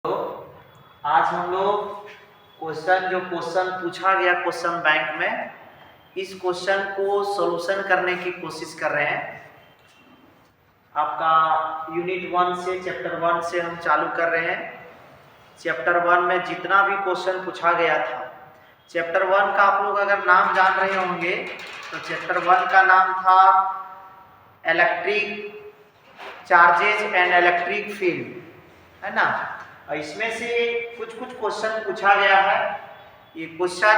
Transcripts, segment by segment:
तो आज हम लोग क्वेश्चन पूछा गया क्वेश्चन बैंक में, इस क्वेश्चन को सॉल्यूशन करने की कोशिश कर रहे हैं। आपका यूनिट 1 से चैप्टर 1 से हम चालू कर रहे हैं। चैप्टर 1 में जितना भी क्वेश्चन पूछा गया था, चैप्टर 1 का आप लोग अगर नाम जान रहे होंगे तो चैप्टर 1 का नाम था electric charges and electric field, है ना। और इसमें से कुछ क्वेश्चन पूछा गया है। ये क्वेश्चन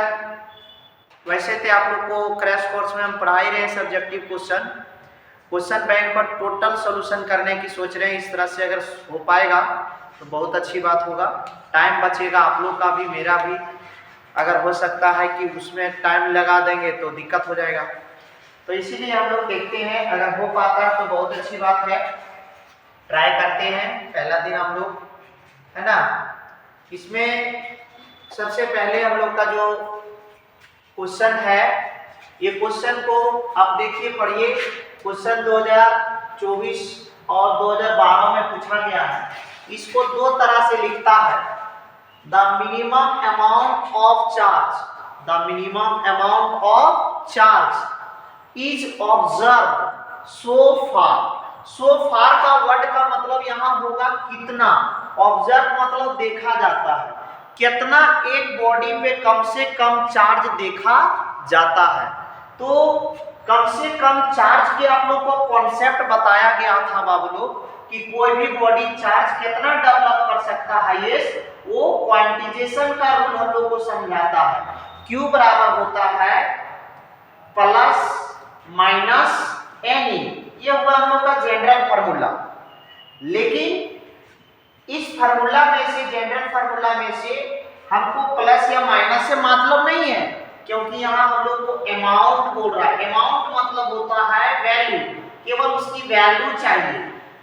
वैसे तो आप लोग को क्रैश कोर्स में हम पढ़ा ही रहे हैं सब्जेक्टिव क्वेश्चन बैंक पर टोटल सॉल्यूशन करने की सोच रहे हैं। इस तरह से अगर हो पाएगा तो बहुत अच्छी बात होगा, टाइम बचेगा आप लोग का भी मेरा भी। अगर हो सकता है कि उसमें टाइम लगा देंगे तो दिक्कत हो जाएगा, तो इसीलिए हम लोग देखते हैं अगर हो पाता है तो बहुत अच्छी बात है, ट्राई करते हैं। पहला दिन हम लोग, है ना। इसमें सबसे पहले हम लोग का जो क्वेश्चन है, ये क्वेश्चन को आप देखिए पढ़िए। क्वेश्चन 2024 और 2012 में पूछा गया है। इसको दो तरह से लिखता है, the minimum amount of charge is observe so far का वर्ड का मतलब यहाँ होगा कितना, ऑब्जर्व मतलब देखा जाता है, कितना एक बॉडी पे कम से कम चार्ज देखा जाता है। तो कम से कम चार्ज के आप लोग को कॉन्सेप्ट बताया गया था बाबू लोग कि कोई भी बॉडी चार्ज कितना डेवलप कर सकता है, वो क्वांटिजेशन का रूल हम लोग को समझाता है। Q बराबर होता है प्लस माइनस एनी, ये हुआ हम लोग का जनरल फार्मूला। लेकिन इस फार्मूला में से, जनरल फार्मूला में से हमको प्लस या माइनस से मतलब नहीं है, क्योंकि यहाँ हम लोग को अमाउंट बोल रहा है। अमाउंट मतलब होता है वैल्यू, केवल उसकी वैल्यू चाहिए।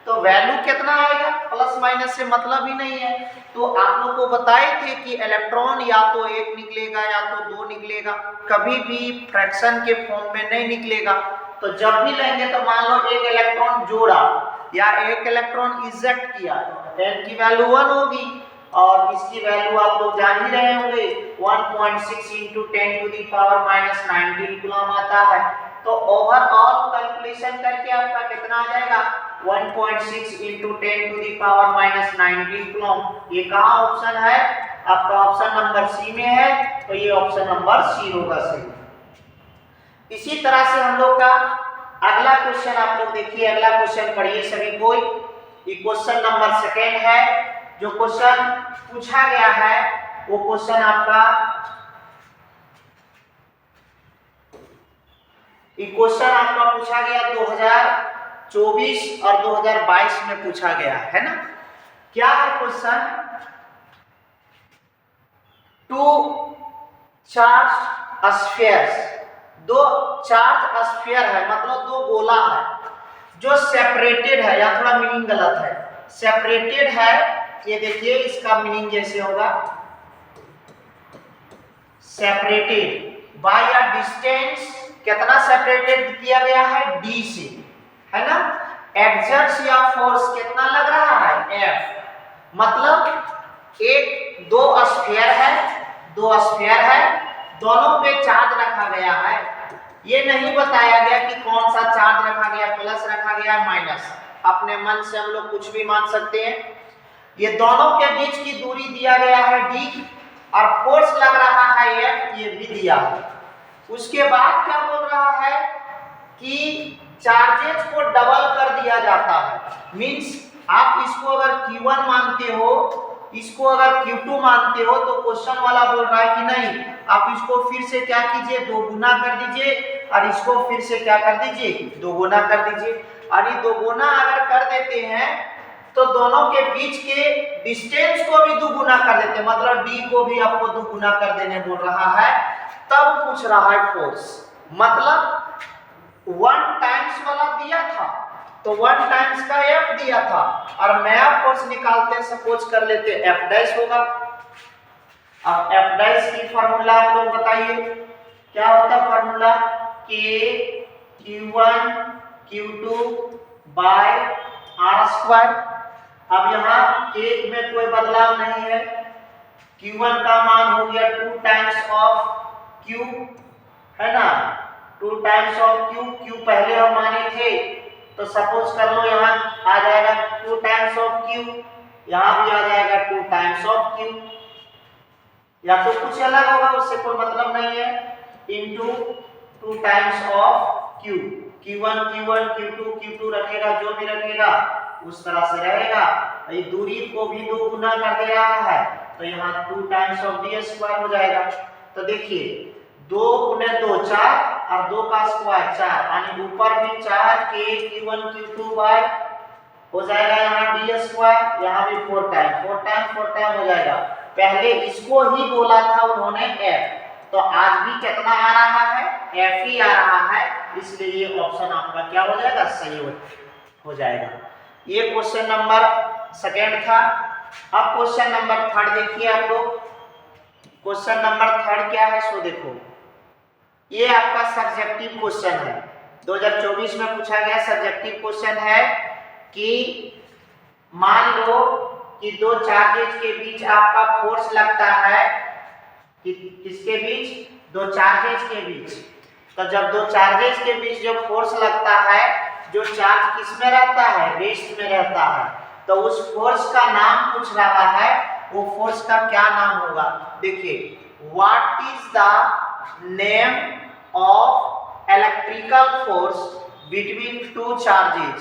तो वैल्यू कितना आएगा, प्लस माइनस से मतलब ही नहीं है। तो आप लोग को बताए थे कि इलेक्ट्रॉन या तो 1 निकलेगा या तो 2 निकलेगा, कभी भी फ्रैक्शन के फॉर्म में नहीं निकलेगा। तो जब भी लेंगे तो मान लो एक इलेक्ट्रॉन जोड़ा या एक इलेक्ट्रॉन इजेक्ट किया, 10 की वैल्यू 1 होगी, और इसकी वैल्यू आप लोग जान ही रहे होंगे 1.6 × 10⁻⁻19 कूलम आता है। तो ओवरऑल कैलकुलेशन करके आपका कितना आ जाएगा, 1.6 × 10⁻⁻19 कूलम। ये कहाँ ऑप्शन है आपका, ऑप्शन नंबर सी में है, तो ये ऑप्शन नंबर सी होगा सही। इसी तरह से हम लोग का अगला क्वेश्चन आप लोग देखिए, अगला क्वेश्चन पढ़िए सभी कोई। ये क्वेश्चन नंबर 2 है। जो क्वेश्चन पूछा गया है वो क्वेश्चन आपका, ये क्वेश्चन आपका पूछा गया 2024 और 2022 में पूछा गया है ना। क्या है क्वेश्चन, टू चार्ज स्फीयर्स, दो चार्ज स्फीयर है, मतलब दो गोला है जो सेपरेटेड है, या थोड़ा मीनिंग गलत है, सेपरेटेड है। ये देखिए इसका मीनिंग जैसे होगा, सेपरेटेड बाय अ डिस्टेंस, कितना सेपरेटेड किया गया है, d से, है ना। एक्सर्ट्स या फोर्स कितना लग रहा है, F। मतलब एक दो स्फीयर है, दोनों पे चार्ज रखा गया है। ये नहीं बताया गया कि कौन सा चार्ज रखा गया, प्लस रखा गया माइनस, अपने मन से हम लोग कुछ भी मान सकते हैं। ये दोनों के बीच की दूरी दिया गया है d, और फोर्स लग रहा है F, ये भी दिया है। उसके बाद क्या बोल रहा है कि चार्जेस को डबल कर दिया जाता है। मींस आप इसको अगर Q1 मानते हो, इसको अगर Q2 मानते हो, तो क्वेश्चन वाला बोल रहा है कि नहीं, आप इसको फिर से क्या कीजिए, 2 गुना कर दीजिए, और इसको फिर से क्या कर दीजिए, 2 गुना कर दीजिए। और ये 2 गुना अगर कर देते हैं तो दोनों के बीच के डिस्टेंस को भी 2 गुना कर देते हैं, मतलब d को भी आपको 2 गुना कर देने बोल रहा है। तब पूछ रहा है फोर्स, मतलब 1 टाइम्स वाला दिया था तो 1 टाइम्स का F दिया था, और नया फोर्स निकालते हैं, सपोज कर लेते F डैश होगा। अब F डैश की फार्मूला आप लोग बताइए क्या होता है formula, K Q1 Q2 bye R²। अब यहाँ के में कोई बदलाव नहीं है। Q1 का मान हो गया 2 टाइम्स ऑफ Q, है ना, 2 टाइम्स ऑफ Q पहले हम माने थे, तो सपोज कर लो यहाँ आ जाएगा 2 टाइम्स ऑफ Q, यहाँ भी आ जाएगा 2 टाइम्स ऑफ Q, या तो कुछ अलग होगा उससे कोई मतलब नहीं है, into 2 times of Q, Q1 Q1 Q2 Q2 रखेगा, जो भी रखेगा उस तरह से रहेगा। ये दूरी को भी 2 गुना कर दे रहा है, तो यहाँ 2 टाइम्स ऑफ d स्क्वायर हो जाएगा। तो देखिए 2 गुने 2 4 और 2 का स्क्वायर 4, यानी ऊपर भी 4 k Q1 Q2 बाय हो जाएगा यहाँ d स्क्वायर, यहाँ भी 4 टाइम हो जाएगा। पहले इसको ही बोला था उन्होंने f, तो आज भी कितना आ रहा है, f ही आ रहा है, इसलिए ये ऑप्शन आपका क्या हो जाएगा, सही हो जाएगा। ये क्वेश्चन नंबर सेकेंड था। अब क्वेश्चन नंबर थर्ड देखिए आप लोग। क्वेश्चन नंबर थर्ड क्या है, सो देखो, ये आपका सब्जेक्टिव क्वेश्चन है, 2024 में पूछा गया सब्जेक्टिव क्वेश्चन है कि मान लो कि दो चार्जेज के बीच आपका फोर्स लगता है, कि किसके बीच, दो चार्जेज के बीच। तो जब दो चार्जेज के बीच जो फोर्स लगता है, जो चार्ज किसमें रहता है, रेस्ट में रहता है, तो उस फोर्स का नाम पूछ रहा है, वो फोर्स का क्या नाम होगा। देखिए, what is the name of electrical force between two charges,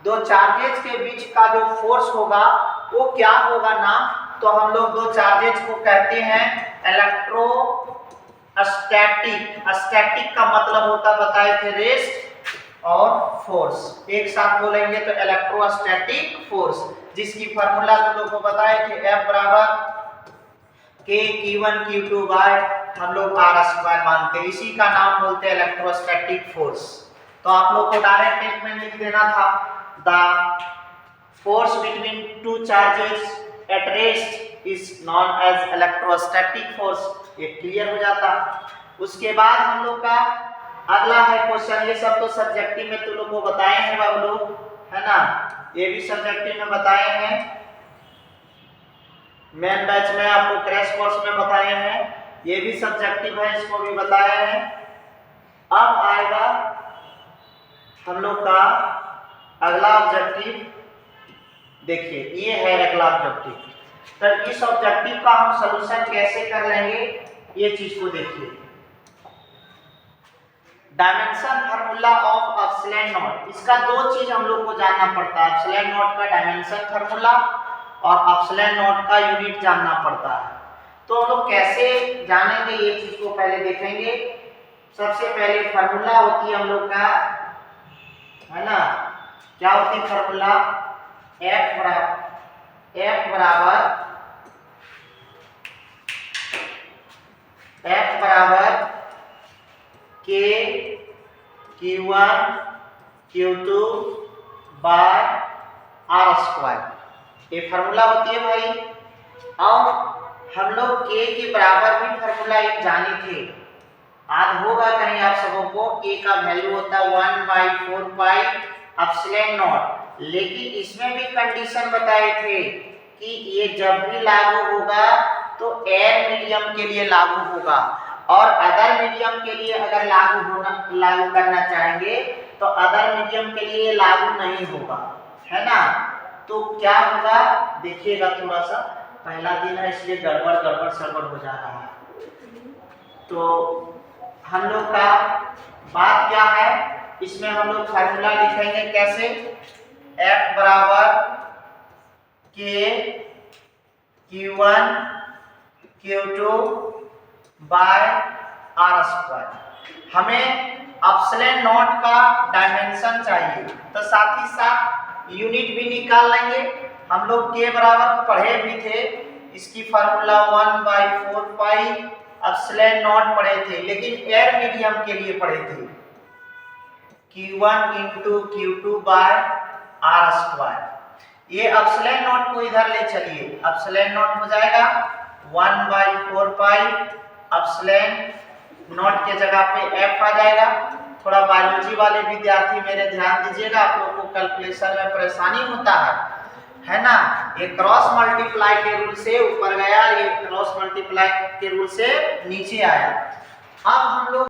दो चार्जेज के बीच का जो फोर्स होगा वो क्या होगा नाम। तो हम लोग दो चार्जेज को कहते हैं इलेक्ट्रोस्टैटिक। स्टैटिक का मतलब होता बताए थे रेस्ट और फोर्स, एक साथ बोलेंगे तो इलेक्ट्रोस्टैटिक फोर्स, जिसकी फार्मूला तो लोग को बताए थे F बराबर K Q1 Q2 बाय हम लोग R स्क्वायर मानते हैं, इसी का नाम बोलते हैं इलेक्ट्रोस्टैटिक फोर्स। तो आप लोग को डायरेक्ट स्टेटमेंट लिख देना था, the force between two charges at rest is known as electrostatic force, ये क्लियर हो जाता। उसके बाद हम लोग का अगला है क्वेश्चन, ये सब तो सब्जेक्टिव में तुम लोग को बताए हैं बाबू लोग, है ना, ये भी सब्जेक्टिव में बताए हैं, मेन बैच में आपको क्रैश कोर्स में बताए हैं, ये भी सब्जेक्टिव है, इसको भी बताए हैं। अब आएगा हम लोग का अगला ऑब्जेक्टिव, देखिए ये है अगला ऑब्जेक्टिव। तो इस ऑब्जेक्टिव का हम सॉल्यूशन कैसे कर लेंगे, ये चीज को देखिए। Dimension formula of epsilon not, इसका दो चीज हम लोग को जानना पड़ता है, एप्सिलॉन नॉट का डायमेंशन फार्मूला और एप्सिलॉन नॉट का यूनिट जानना पड़ता है। तो हम लोग कैसे जानेंगे ये चीज को पहले देखेंगे। सबसे पहले फार्मूला होती है हम लोग का, है ना, क्या होती है फार्मूला, F बराबर K Q1 Q2 by R square, ये फार्मूला होती है भाई। और हम लोग K के बराबर भी फार्मूला एक जाने थे, याद होगा कहीं आप सबों को, K का वैल्यू होता है 1/4 पाई एप्सिलॉन नॉट, लेकिन इसमें भी कंडीशन बताए थे कि ये जब भी लागू होगा तो एयर मीडियम के लिए लागू होगा, और अदर मीडियम के लिए अगर लागू करना चाहेंगे तो अदर मीडियम के लिए लागू नहीं होगा, है ना। तो क्या होगा देखिएगा, थोड़ा सा पहला दिन है इसलिए गड़बड़ सड़बड़ हो जा रहा है। तो हम लोग का बात क्या है, इसमें हम लोग फार्मूला लिखेंगे कैसे, F बराबर K Q1 Q2 by R square. हमें एप्सिलॉन नॉट का डायमेंशन चाहिए, तो साथ ही साथ यूनिट भी निकाल लेंगे। हम लोग K बराबर पढ़े भी थे, इसकी फार्मूला 1/4 पाई एप्सिलॉन नॉट पढ़े थे, लेकिन एयर मीडियम के लिए पढ़े थे, Q1 into Q2 by R square. ये एप्सिलॉन नॉट को इधर ले चलिए, एप्सिलॉन नॉट हो जाएगा 1/4 पाई एप्सिलॉन नॉट के जगह पे F आ जाएगा। थोड़ा बायोलॉजी वाले विद्यार्थी मेरे ध्यान दीजिएगा, आप लोग को कैलकुलेशन में परेशानी होता है, है ना, ये क्रॉस मल्टीप्लाई के रूल से ऊपर गया, ये क्रॉस मल्टीप्लाई के रूल से नीचे आया। अब हम लोग